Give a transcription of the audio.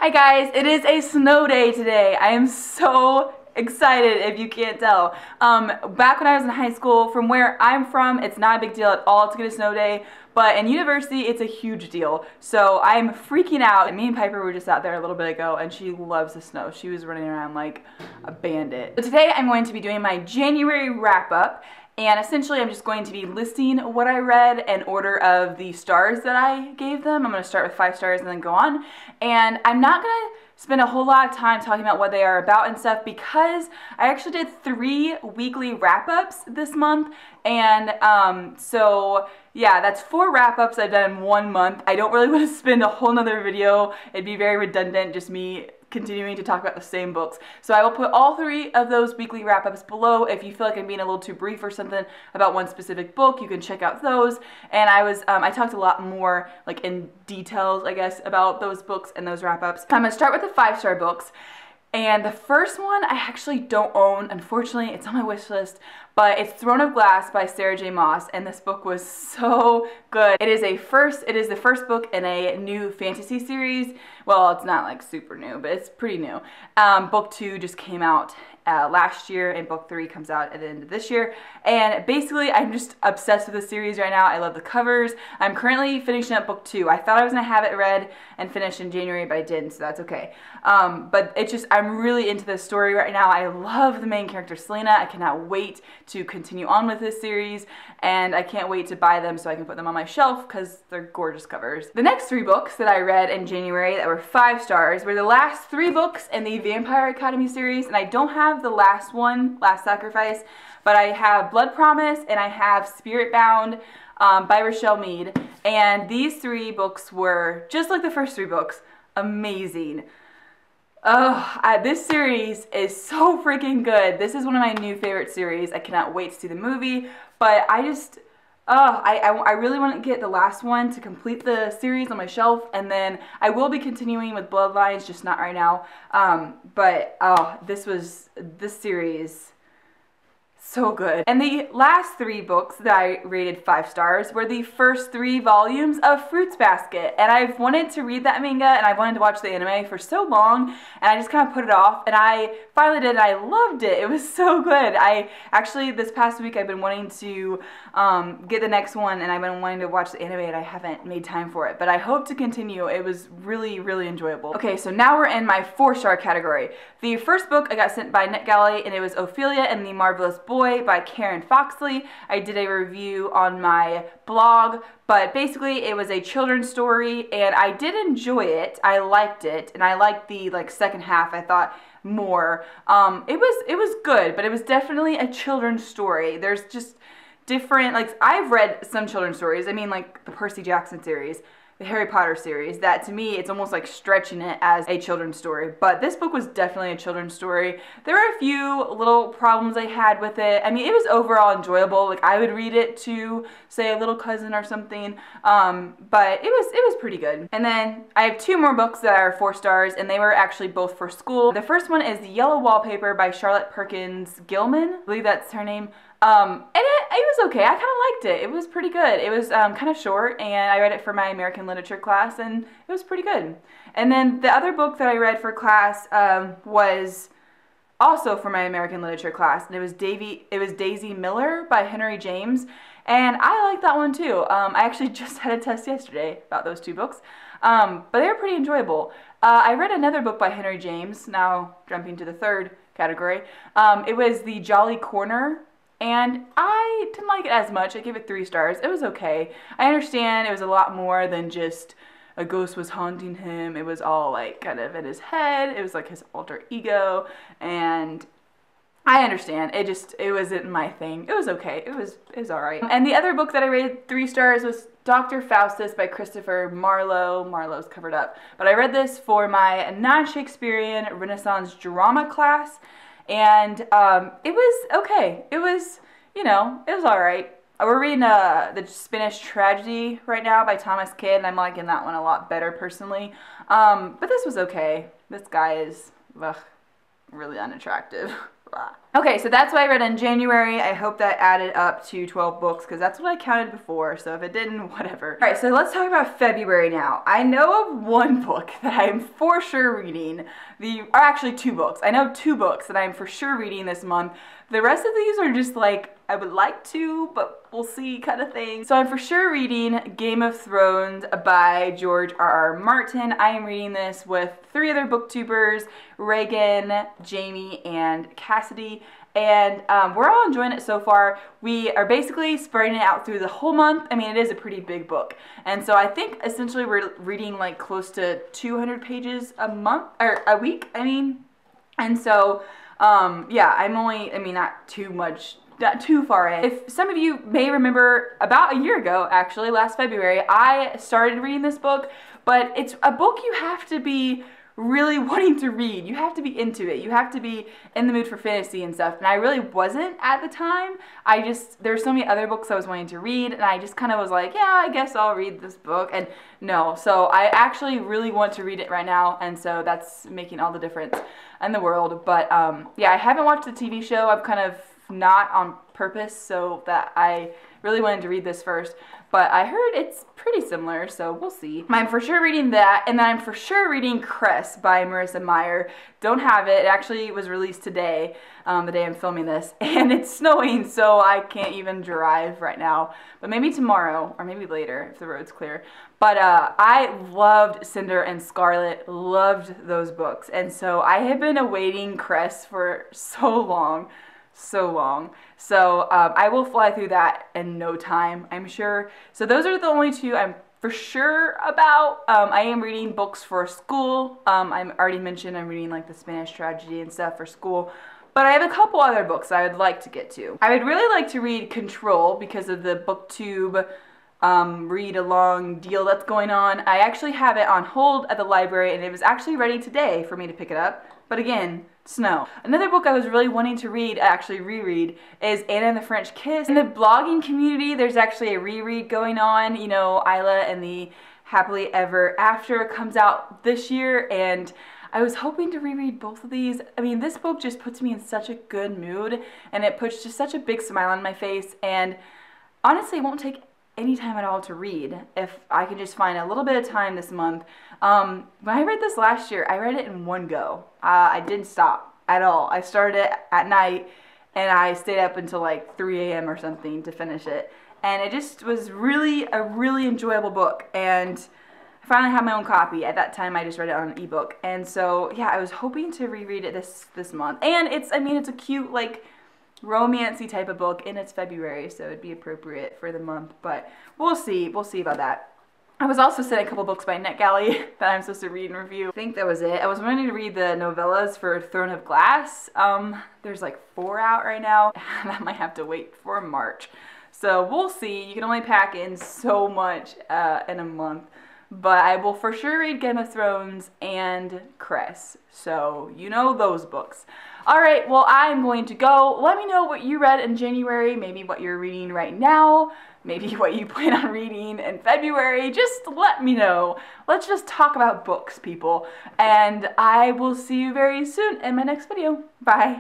Hi guys, it is a snow day today. I am so excited if you can't tell. Back when I was in high school, from where I'm from, it's not a big deal at all to get a snow day, but in university, it's a huge deal. So I'm freaking out. And me and Piper were just out there a little bit ago, and she loves the snow. She was running around like a bandit. So today I'm going to be doing my January wrap-up. And essentially, I'm just going to be listing what I read in order of the stars that I gave them. I'm going to start with 5 stars and then go on. And I'm not going to spend a whole lot of time talking about what they are about and stuff because I actually did 3 weekly wrap-ups this month. And so yeah, that's 4 wrap-ups I've done in 1 month. I don't really want to spend a whole nother video. It'd be very redundant, just me continuing to talk about the same books. So I will put all 3 of those weekly wrap-ups below. If you feel like I'm being a little too brief or something about one specific book, you can check out those. And I talked a lot more like in details, I guess, about those books and those wrap-ups. I'm gonna start with the 5-star books. And the first one I actually don't own. Unfortunately, it's on my wish list, but it's Throne of Glass by Sarah J. Maas, and this book was so good. It is the first book in a new fantasy series. Well, it's not like super new, but it's pretty new. Book 2 just came out last year, and book 3 comes out at the end of this year. And basically, I'm just obsessed with the series right now. I love the covers. I'm currently finishing up book 2. I thought I was gonna have it read and finished in January, but I didn't, so that's okay. But it's just, I'm really into this story right now. I love the main character, Selena. I cannot wait to continue on with this series, and I can't wait to buy them so I can put them on my shelf because they're gorgeous covers. The next 3 books that I read in January that were 5 stars were the last 3 books in the Vampire Academy series, and I don't have the last one, Last Sacrifice, but I have Blood Promise and I have Spirit Bound by Richelle Mead, and these 3 books were, just like the first 3 books, amazing. Oh, this series is so freaking good. This is one of my new favorite series. I cannot wait to see the movie, but I just, I really want to get the last one to complete the series on my shelf, and then I will be continuing with Bloodlines, just not right now. This series, so good. And the last 3 books that I rated 5 stars were the first 3 volumes of Fruits Basket. And I've wanted to read that manga and I've wanted to watch the anime for so long, and I just kind of put it off, and I finally did, and I loved it. It was so good. I actually, this past week, I've been wanting to get the next one, and I've been wanting to watch the anime, and I haven't made time for it. But I hope to continue. It was really, really enjoyable. Okay, so now we're in my 4-star category. The first book I got sent by NetGalley, and it was Ophelia and the Marvelous Boy by Karen Foxley. I did a review on my blog, but basically it was a children's story, and I did enjoy it. I liked it, and I liked the second half, I thought, more. It was good, but it was definitely a children's story. There's just different, I've read some children's stories. I mean, like the Percy Jackson series, the Harry Potter series, that to me, it's almost like stretching it as a children's story. But this book was definitely a children's story. There were a few little problems I had with it. I mean, it was overall enjoyable. Like, I would read it to, say, a little cousin or something. But it was pretty good. And then I have 2 more books that are 4 stars, and they were actually both for school. The first one is The Yellow Wallpaper by Charlotte Perkins Gilman. I believe that's her name. And it was okay. I kind of liked it. It was pretty good. It was kind of short, and I read it for my American literature class, and it was pretty good. And then the other book that I read for class was also for my American literature class, and it was Daisy Miller by Henry James, and I liked that one too. I actually just had a test yesterday about those 2 books, but they were pretty enjoyable. I read another book by Henry James, now jumping to the 3rd category. It was The Jolly Corner. And I didn't like it as much. I gave it 3 stars. It was okay. I understand it was a lot more than just a ghost was haunting him. It was all like kind of in his head. It was like his alter ego. And I understand. It wasn't my thing. It was okay. It was alright. And the other book that I rated 3 stars was Dr. Faustus by Christopher Marlowe. Marlowe's covered up. But I read this for my non-Shakespearean Renaissance drama class. And it was okay. It was, you know, it was alright. We're reading The Spanish Tragedy right now by Thomas Kidd, and I'm liking that one a lot better personally. But this was okay. This guy is really unattractive. Okay, so that's what I read in January. I hope that added up to 12 books because that's what I counted before, so if it didn't, whatever. Alright, so let's talk about February now. I know of one book that I'm for sure reading, or actually 2 books. I know 2 books that I'm for sure reading this month. The rest of these are just like, I would like to, but we'll see kind of thing. So I'm for sure reading Game of Thrones by George R.R. Martin. I am reading this with 3 other booktubers, Reagan, Jamie, and Cassidy. And we're all enjoying it so far. We are basically spreading it out through the whole month. I mean, it is a pretty big book. And so I think essentially we're reading like close to 200 pages a month, or a week, I mean. And so, yeah, not too far in. If some of you may remember, about a year ago, actually, last February, I started reading this book, but it's a book you have to be really wanting to read. You have to be into it. You have to be in the mood for fantasy and stuff. And I really wasn't at the time. There's so many other books I was wanting to read, and I just kind of was like, yeah, I guess I'll read this book. And no, so I actually really want to read it right now, and so that's making all the difference in the world. But yeah, I haven't watched the TV show. I've kind of not on purpose, so that I really wanted to read this first. But I heard it's pretty similar, so we'll see. I'm for sure reading that, and then I'm for sure reading Cress by Marissa Meyer. Don't have it. It actually was released today, the day I'm filming this, and it's snowing, so I can't even drive right now. But maybe tomorrow, or maybe later, if the road's clear. But I loved Cinder and Scarlet, loved those books, and so I have been awaiting Cress for so long. So I will fly through that in no time, I'm sure. So those are the only 2 I'm for sure about. I am reading books for school. I already mentioned I'm reading like the Spanish tragedy and stuff for school. But I have a couple other books I would like to get to. I would really like to read Control because of the BookTube read-along deal that's going on. I actually have it on hold at the library, and it was actually ready today for me to pick it up. But again, snow. Another book I was really wanting to read, actually reread, is Anna and the French Kiss. In the blogging community, there's actually a reread going on. You know, Isla and the Happily Ever After comes out this year, and I was hoping to reread both of these. I mean, this book just puts me in such a good mood, and it puts just such a big smile on my face, and honestly, it won't take any time at all to read if I can just find a little bit of time this month. When I read this last year, I read it in one go. I didn't stop at all. I started it at night, and I stayed up until like 3 a.m. or something to finish it. And it just was a really enjoyable book, and I finally have my own copy. At that time, I just read it on an ebook. And so, yeah, I was hoping to reread it this month. And it's a cute, like, romancy type of book, and it's February, so it'd be appropriate for the month, but we'll see about that. I was also sent a couple books by NetGalley that I'm supposed to read and review. I think that was it. I was wanting to read the novellas for Throne of Glass. There's like 4 out right now. That might have to wait for March. So we'll see. You can only pack in so much in a month. But I will for sure read Game of Thrones and Cress. So, you know those books. Alright, well, I'm going to go. Let me know what you read in January, maybe what you're reading right now, maybe what you plan on reading in February. Just let me know. Let's just talk about books, people. And I will see you very soon in my next video. Bye.